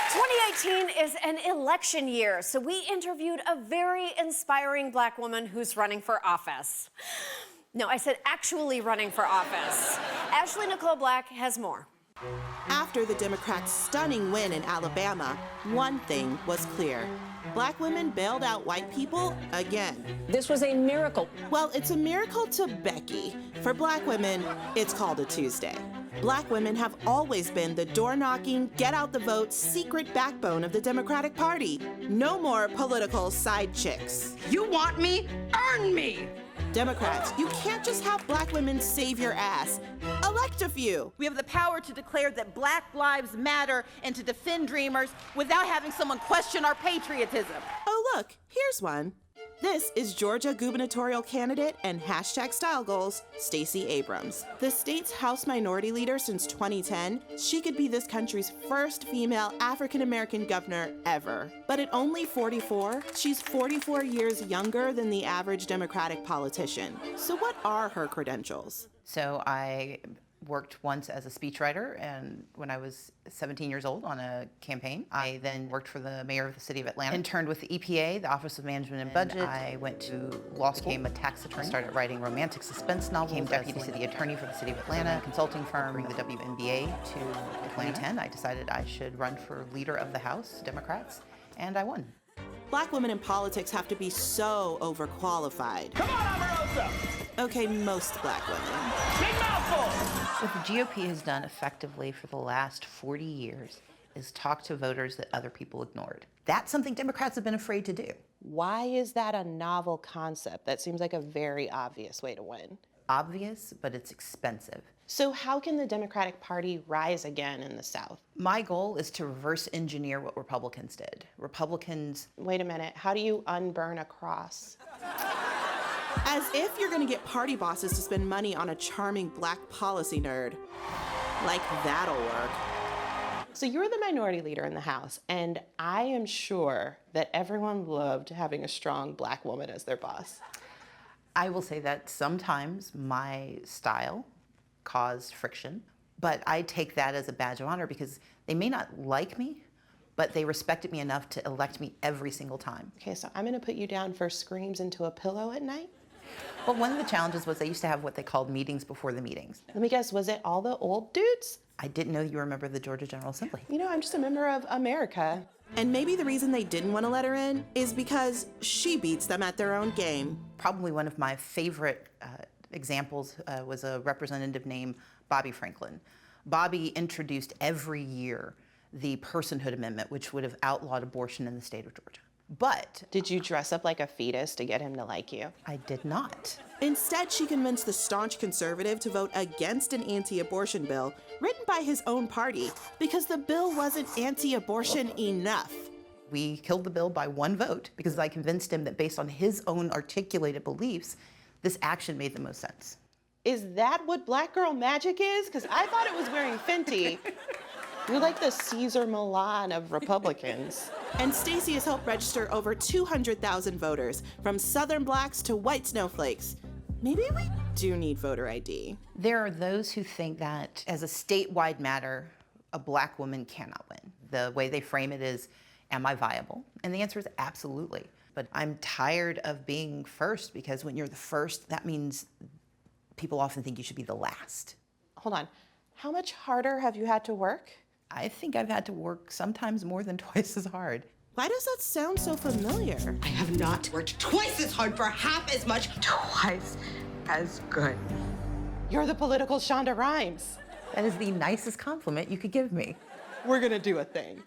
2018 is an election year, so we interviewed a very inspiring Black woman who's running for office. No, I said actually running for office. Ashley Nicole Black has more. After the Democrats' stunning win in Alabama, one thing was clear. Black women bailed out white people again. This was a miracle. Well, it's a miracle to Becky. For Black women, it's called a Tuesday. Black women have always been the door-knocking, get-out-the-vote secret backbone of the Democratic Party. No more political side chicks. You want me? Earn me! Democrats, you can't just have Black women save your ass. Elect a few. We have the power to declare that Black lives matter and to defend dreamers without having someone question our patriotism. Oh, look, here's one. This is Georgia gubernatorial candidate and #style goals, Stacey Abrams. The state's House Minority Leader since 2010, she could be this country's first female African-American governor ever. But at only 44, she's 44 years younger than the average Democratic politician. So what are her credentials? So I worked once as a speechwriter, and when I was 17 years old on a campaign. I then worked for the mayor of the city of Atlanta, interned with the EPA, the Office of Management and Budget. I went to law school, became a tax attorney, started writing romantic suspense novels, became deputy city attorney for the city of Atlanta, a consulting firm, bring the WNBA to 2010. I decided I should run for leader of the House, Democrats, and I won. Black women in politics have to be so overqualified. Come on, Omarosa! Okay, most Black women. Big mouthful! What the GOP has done effectively for the last 40 years is talk to voters that other people ignored. That's something Democrats have been afraid to do. Why is that a novel concept? That seems like a very obvious way to win. Obvious, but it's expensive. So how can the Democratic Party rise again in the South? My goal is to reverse engineer what Republicans did. Republicans... Wait a minute, how do you unburn a cross? As if you're gonna get party bosses to spend money on a charming Black policy nerd. Like that'll work. So you're the minority leader in the House, and I am sure that everyone loved having a strong Black woman as their boss. I will say that sometimes my style caused friction, but I take that as a badge of honor because they may not like me, but they respected me enough to elect me every single time. Okay, so I'm gonna put you down for screams into a pillow at night? Well, one of the challenges was they used to have what they called meetings before the meetings. Let me guess, was it all the old dudes? I didn't know you were a member of the Georgia General Assembly. You know, I'm just a member of America. And maybe the reason they didn't want to let her in is because she beats them at their own game. Probably one of my favorite examples was a representative named Bobby Franklin. Bobby introduced every year the Personhood Amendment, which would have outlawed abortion in the state of Georgia. But... Did you dress up like a fetus to get him to like you? I did not. Instead, she convinced the staunch conservative to vote against an anti-abortion bill written by his own party because the bill wasn't anti-abortion enough. We killed the bill by one vote because I convinced him that based on his own articulated beliefs, this action made the most sense. Is that what Black girl magic is? Because I thought it was wearing Fenty. You're like the Caesar Milan of Republicans. And Stacey has helped register over 200,000 voters, from Southern Blacks to white snowflakes. Maybe we do need voter ID. There are those who think that as a statewide matter, a Black woman cannot win. The way they frame it is, am I viable? And the answer is absolutely. But I'm tired of being first because when you're the first, that means people often think you should be the last. Hold on, how much harder have you had to work? I think I've had to work sometimes more than twice as hard. Why does that sound so familiar? I have not worked twice as hard for half as much, twice as good. You're the political Shonda Rhimes. That is the nicest compliment you could give me. We're gonna do a thing.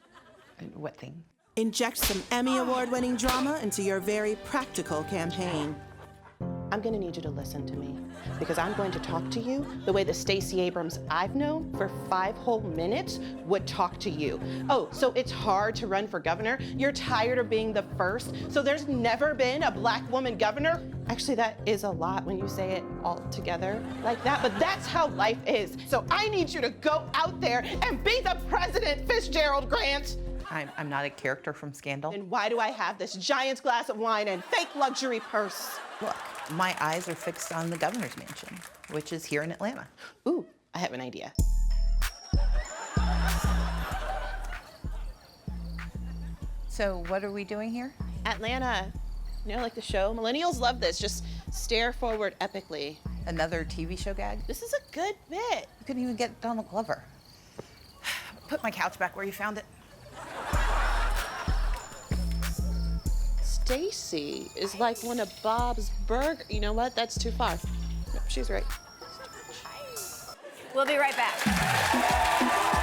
What thing? Inject some Emmy Award-winning drama into your very practical campaign. I'm gonna need you to listen to me because I'm going to talk to you the way the Stacey Abrams I've known for 5 whole minutes would talk to you. Oh, so it's hard to run for governor? You're tired of being the first? So there's never been a Black woman governor? Actually, that is a lot when you say it all together like that, but that's how life is. So I need you to go out there and be the President Fitzgerald Grant. I'm not a character from Scandal. And why do I have this giant glass of wine and fake luxury purse? Look, my eyes are fixed on the governor's mansion, which is here in Atlanta. Ooh, I have an idea. So what are we doing here? Atlanta, you know, like the show. Millennials love this. Just stare forward epically. Another TV show gag? This is a good bit. You couldn't even get Donald Glover. Put my couch back where you found it. Stacey is like one of Bob's burger. You know what? That's too far. Nope, she's right. We'll be right back.